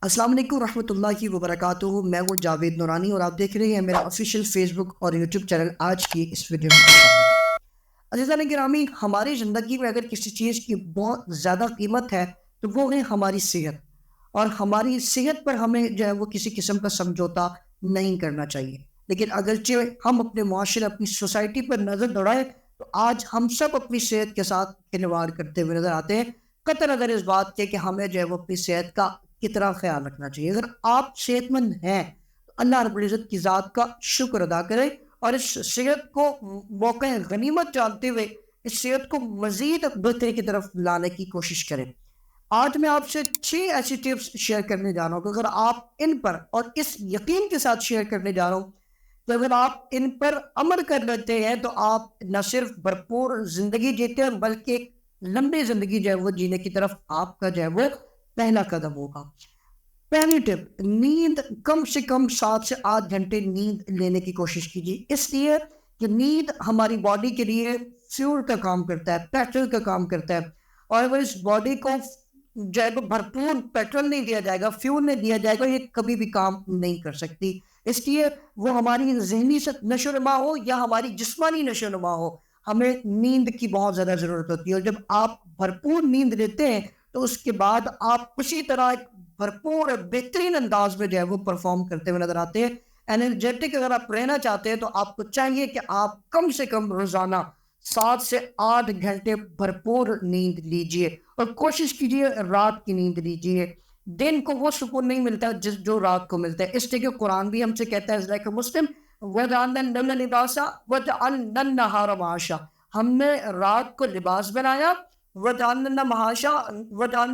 السلام علیکم ورحمۃ اللہ وبرکاتہ. میں وہ جاوید نورانی اور آپ دیکھ رہے ہیں میرا آفیشیل فیس بک اور یوٹیوب چینل. آج کی اس ویڈیو میں عزیزان گرامی، ہماری زندگی میں اگر کسی چیز کی بہت زیادہ قیمت ہے تو وہ ہے ہماری صحت، اور ہماری صحت پر ہمیں جو ہے وہ کسی قسم کا سمجھوتا نہیں کرنا چاہیے. لیکن اگرچہ ہم اپنے معاشرے اپنی سوسائٹی پر نظر دوڑائیں تو آج ہم سب اپنی صحت کے ساتھ کھلواڑ کرتے ہوئے نظر آتے ہیں، قطع نظر اس بات کے کہ ہمیں جو ہے وہ اپنی صحت کا کتنا خیال رکھنا چاہیے. اگر آپ صحت مند ہیں تو اللہ رب العزت کی ذات کا شکر ادا کریں اور اس صحت کو موقع غنیمت جانتے ہوئے اس صحت کو مزید بہتری کی طرف لانے کی کوشش کریں. آج میں آپ سے 6 ایسی ٹپس شیئر کرنے جا رہا ہوں کہ اگر آپ ان پر اور اس یقین کے ساتھ شیئر کرنے جا رہا ہوں تو اگر آپ ان پر عمل کر لیتے ہیں تو آپ نہ صرف بھرپور زندگی جیتے ہیں بلکہ ایک لمبی زندگی جو ہے وہ جینے کی طرف آپ کا جو ہے وہ پہلا قدم ہوگا. پہلی ٹپ، نیند کم سے کم 7 سے 8 گھنٹے نیند لینے کی کوشش کیجیے، اس لیے کہ نیند ہماری باڈی کے لیے فیول کا کام کرتا ہے، پیٹرول کا کام کرتا ہے، اور اگر اس باڈی کو جو ہے بھرپور پیٹرول نہیں دیا جائے گا، فیول نہیں دیا جائے گا، یہ کبھی بھی کام نہیں کر سکتی. اس لیے وہ ہماری ذہنی نشو و نما ہو یا ہماری جسمانی نشو و نما ہو، ہمیں نیند کی بہت زیادہ ضرورت ہوتی ہے. اور جب آپ بھرپور نیند لیتے ہیں تو اس کے بعد آپ اسی طرح ایک بھرپور بہترین انداز میں جو ہے وہ پرفارم کرتے ہوئے نظر آتے ہیں. انرجیٹک اگر آپ رہنا چاہتے ہیں تو آپ کو چاہیے کہ آپ کم سے کم روزانہ 7 سے 8 گھنٹے بھرپور نیند لیجئے، اور کوشش کیجیے رات کی نیند لیجیے. دن کو وہ سکون نہیں ملتا جو رات کو ملتا ہے، اس لیے کہ قرآن بھی ہم سے کہتا ہے لائک مسلم وَجَعَلْنَا اللَّيْلَ لِبَاسًا وَجَعَلْنَا النَّهَارَ مَعَاشًا، ہم نے رات کو لباس بنایا، وَجَعَلْنَا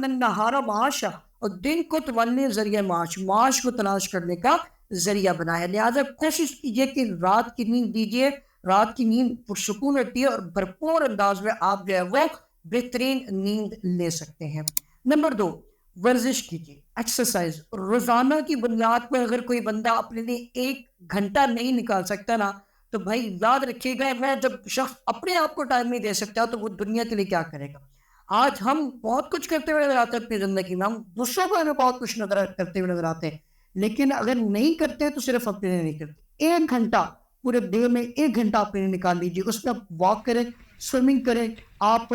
النَّهَارَ مَعَاشًا، اور دن کو تمہارے لیے ذریعہ معاش کو تلاش کرنے کا ذریعہ بنایا. لہٰذا کوشش کیجیے کہ رات کی نیند دیجیے. رات کی نیند پرسکون ہوتی ہے اور بھرپور انداز میں آپ جو ہے وہ بہترین نیند لے سکتے ہیں. نمبر 2، ورزش کیجیے، ایکسرسائز. روزانہ کی بنیاد پر اگر کوئی بندہ اپنے لیے 1 گھنٹہ نہیں نکال سکتا نا تو بھائی یاد رکھیے گا، میں جب شخص اپنے آپ کو ٹائم نہیں دے سکتا تو وہ دنیا کے لیے کیا کرے گا. آج ہم بہت کچھ کرتے ہوئے نظر آتے ہیں اپنی زندگی میں، ہم دوسروں کو ہمیں بہت کچھ کرتے ہوئے نظر آتے ہیں، لیکن اگر نہیں کرتے تو صرف اپنے لیے نہیں کرتے. 1 گھنٹہ پورے ڈے میں 1 گھنٹہ اپنے لیے نکال لیجیے، اس میں آپ واک کریں، سوئمنگ کریں، آپ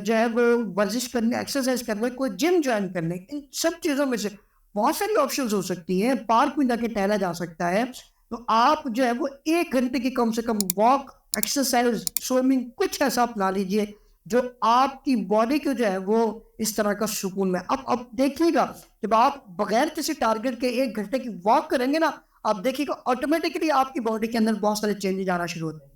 جو ہے وہ ورزش کرنے، ایکسرسائز کرنے، کوئی جم جوائن کرنے. ان سب چیزوں میں سے بہت ساری آپشنز ہو سکتی ہیں. پارک میں جا کے ٹہلا جا سکتا ہے، تو آپ جو ہے وہ 1 گھنٹے کی کم سے کم واک، ایکسرسائز، سوئمنگ کچھ ایسا اپنا لیجیے جو آپ کی باڈی کو جو ہے وہ اس طرح کا سکون میں. اب دیکھیے گا جب آپ بغیر کسی ٹارگیٹ کے 1 گھنٹے کی واک کریں گے نا، آپ دیکھیے گا آٹومیٹکلی آپ کی باڈی کے اندر بہت سارے چینجز آنا شروع ہوتے ہیں.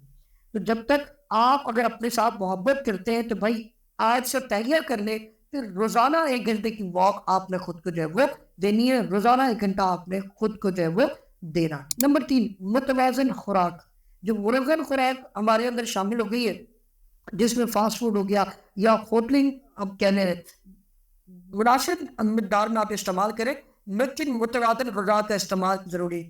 تو جب تک آپ اگر اپنے ساتھ محبت کرتے ہیں تو بھائی آج سے تیار کر لیں، پھر روزانہ 1 گھنٹے کی واک آپ نے خود کو جو ہے وہ دینی ہے، روزانہ 1 گھنٹہ آپ نے خود کو جو ہے وہ دینا. نمبر 3، متوازن خوراک. جو متوازن خوراک ہمارے اندر شامل ہو گئی ہے، جس میں فاسٹ فوڈ ہو گیا یا ہوٹلنگ، اب کہنے مناسب مقدار میں آپ استعمال کریں، لیکن متوازن غذا کا استعمال ضروری،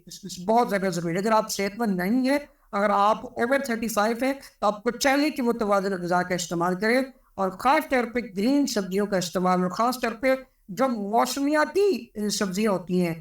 بہت زیادہ ضروری ہے. اگر آپ صحت مند نہیں ہیں، اگر آپ اوور 35 ہیں تو آپ کو چاہیے کہ متوازن غذا کا استعمال کریں، اور خاص طور پہ گرین سبزیوں کا استعمال، اور خاص طور پہ جو موسمیاتی سبزیاں ہوتی ہیں،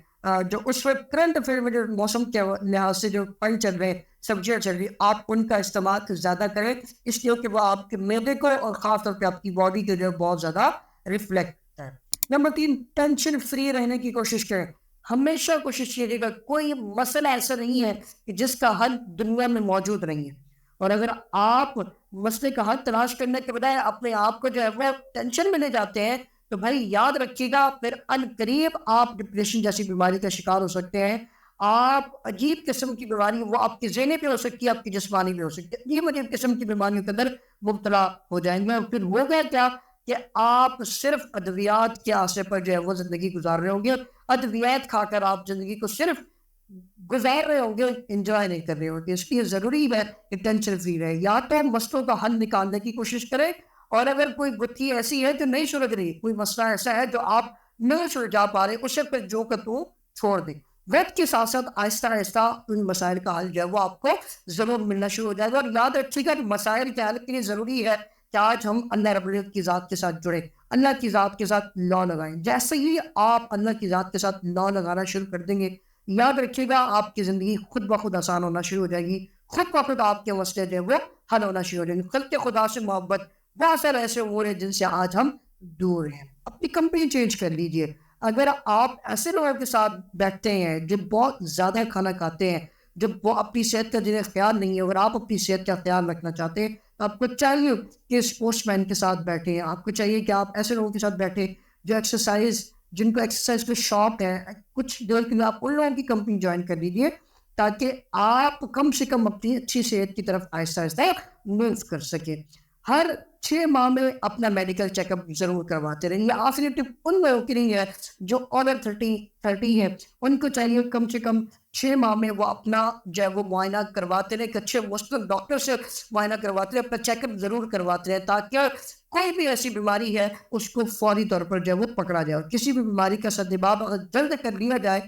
جو اس وقت کرنٹ افیئر میں جو موسم کے لحاظ سے جو پھل چل رہے ہیں، سبزیاں چل رہی ہیں، آپ ان کا استعمال زیادہ کریں، اس لیے کہ وہ آپ کے معدے کو اور خاص طور پہ آپ کی باڈی کو جو ہے بہت زیادہ ریفلیکٹ کرتا ہے. نمبر 3، ٹینشن فری رہنے کی کوشش کریں. ہمیشہ کوشش کیجیے گا، کوئی مسئلہ ایسا نہیں ہے کہ جس کا حل دنیا میں موجود نہیں ہے، اور اگر آپ مسئلے کا حل تلاش کرنے کے بجائے اپنے آپ کو جو ہے وہ ٹینشن میں لے جاتے ہیں تو بھائی یاد رکھیے گا پھر ان قریب آپ ڈپریشن جیسی بیماری کا شکار ہو سکتے ہیں. آپ عجیب قسم کی بیماری، وہ آپ کی ذہنی پہ ہو سکتی ہے، آپ کی جسمانی بھی ہو سکتی ہے، عجیب قسم کی بیماریوں کے اندر مبتلا ہو جائیں گے. پھر ہو گیا کیا کہ آپ صرف ادویات کے آسے پر جو ہے وہ زندگی گزار رہے ہوں گے، ادویات کھا کر آپ زندگی کو صرف گزار رہے ہوں گے، انجوائے نہیں کر رہے ہوں گے. اس لیے ضروری ہے کہ ٹینشن فری رہے، یا تو مسئلوں کا حل نکالنے کی کوشش کریں، اور اگر کوئی گتھی ایسی ہے جو نہیں سلجھ رہی، کوئی مسئلہ ایسا ہے جو آپ نہیں سلجھا پا رہے، اسے پھر جو کہ تو چھوڑ دیں. وقت کے ساتھ ساتھ آہستہ آہستہ ان مسائل کا حل جو ہے وہ آپ کو ضرور ملنا شروع ہو جائے گا. اور یاد رکھیے گا مسائل کے حل کے لیے ضروری ہے کہ آج ہم اللہ رب العزت کی ذات کے ساتھ جڑے، اللہ کی ذات کے ساتھ لا لگائیں. جیسے ہی آپ اللہ کی ذات کے ساتھ لا لگانا شروع کر دیں گے، یاد رکھیے گا آپ کی زندگی خود بخود آسان ہونا شروع ہو جائے گی. خود بخود آپ کے مسئلے جو ہے وہ حل ہونا شروع ہو جائیں گے. خلق خدا سے محبت بہت سارے ایسے امور ہیں جن سے آج ہم دور ہیں. اپنی کمپنی چینج کر لیجئے. اگر آپ ایسے لوگوں کے ساتھ بیٹھتے ہیں جو بہت زیادہ کھانا کھاتے ہیں، جب وہ اپنی صحت کا جنہیں خیال نہیں ہے، اگر آپ اپنی صحت کا خیال رکھنا چاہتے ہیں تو آپ کو چاہیے کہ اسپورٹس مین کے ساتھ بیٹھیں. آپ کو چاہیے کہ آپ ایسے لوگوں کے ساتھ بیٹھیں جو ایکسرسائز، جن کو ایکسرسائز کا شوق ہے. کچھ دیر کے لیے آپ ان لوگوں کی کمپنی جوائن کر لیجیے تاکہ آپ کم سے کم اپنی اچھی صحت کی طرف آہستہ آہستہ موو کر سکیں. ہر 6 ماہ میں اپنا میڈیکل چیک اپ ضرور کرواتے رہیں. یہ آخری ٹپ ان لوگوں کی نہیں ہے جو اوور 30 ہے. ان کو چاہیے کم سے کم 6 ماہ میں وہ اپنا جو ہے وہ معائنہ کرواتے رہے. اچھے مستقل ڈاکٹر سے معائنہ کرواتے رہے، اپنا چیک اپ ضرور کرواتے رہے تاکہ کوئی بھی ایسی بیماری ہے اس کو فوری طور پر جو ہے وہ پکڑا جائے. اور کسی بھی بیماری کا سدباب اگر جلد کر لیا جائے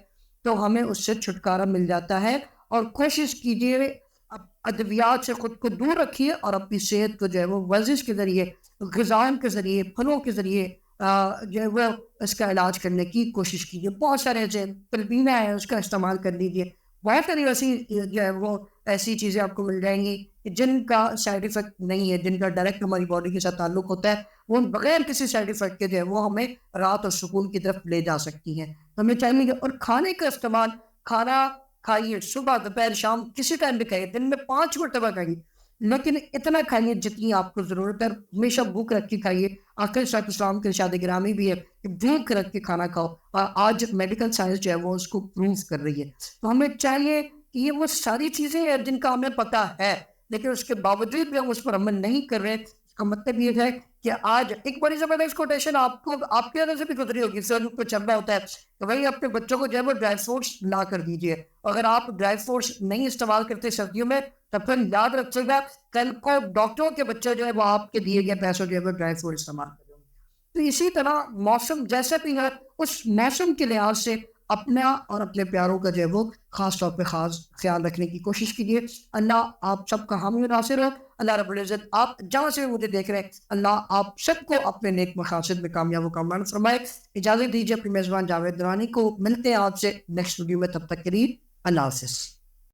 تو ہمیں اس سے چھٹکارا مل جاتا ہے. اور کوشش کیجیے ادویات سے خود کو دور رکھیے اور اپنی صحت کو جو ہے وہ ورزش کے ذریعے، غذائیں کے ذریعے، پھلوں کے ذریعے جو ہے وہ اس کا علاج کرنے کی کوشش کیجیے. بہت سارے ایسے تلبینہ ہیں، اس کا استعمال کر لیجیے. بہت ساری ایسی جو ہے وہ ایسی چیزیں آپ کو مل جائیں گی جن کا سائڈ افیکٹ نہیں ہے، جن کا ڈائریکٹ ہماری باڈی کے ساتھ تعلق ہوتا ہے. وہ بغیر کسی سائڈ افیکٹ کے جو ہے وہ ہمیں رات اور سکون کی طرف لے جا سکتی ہیں. ہمیں چاہیے کہ اور کھانے کا استعمال، کھانا کھائیے صبح دوپہر شام کسی ٹائم بھی کھائیے، دن میں 5 مرتبہ کھائیے، لیکن اتنا کھائیے جتنی آپ کو ضرورت ہے. ہمیشہ بھوک رکھ کے کھائیے. آخر صاحب اسلام کے ارشاد گرامی بھی ہے کہ بھوک رکھ کے کھانا کھاؤ، اور آج میڈیکل سائنس جو ہے وہ اس کو پروو کر رہی ہے. تو ہمیں چاہیے کہ یہ وہ ساری چیزیں ہیں جن کا ہمیں پتہ ہے لیکن اس کے باوجود بھی ہم اس پر عمل نہیں کر رہے. اس کا مطلب یہ ہے کہ آج ایک بڑی زبردست کوٹیشن آپ کو آپ کے اندر سے بھی گزری ہوگی. سر کو چل رہا ہوتا ہے کہ بھائی اپنے بچوں کو جو ہے وہ ڈرائی فروٹس لا کر دیجیے. اگر آپ ڈرائی فروٹس نہیں استعمال کرتے سردیوں میں تو پھر یاد رکھیے گا کل کو ڈاکٹروں کے بچے جو ہے وہ آپ کے دیے گئے پیسوں جو ہے وہ ڈرائی فروٹ استعمال کریں. تو اسی طرح موسم جیسا بھی ہے اس موسم کے لحاظ سے اپنا اور اپنے پیاروں کا جو ہے وہ خاص طور پہ خاص خیال رکھنے کی کوشش کیجیے. اللہ آپ سب کا حامی و ناصر ہو. اللہ رب العزت آپ جہاں سے مجھے دیکھ رہے ہیں اللہ آپ سب کو اپنے نیک مقاصد میں کامیاب و کامران فرمائے. اجازت دیجیے اپنی میزبان جاوید نورانی کو. ملتے ہیں آپ سے نیکسٹ ویڈیو میں، تب تک کے لیے اللہ حافظ.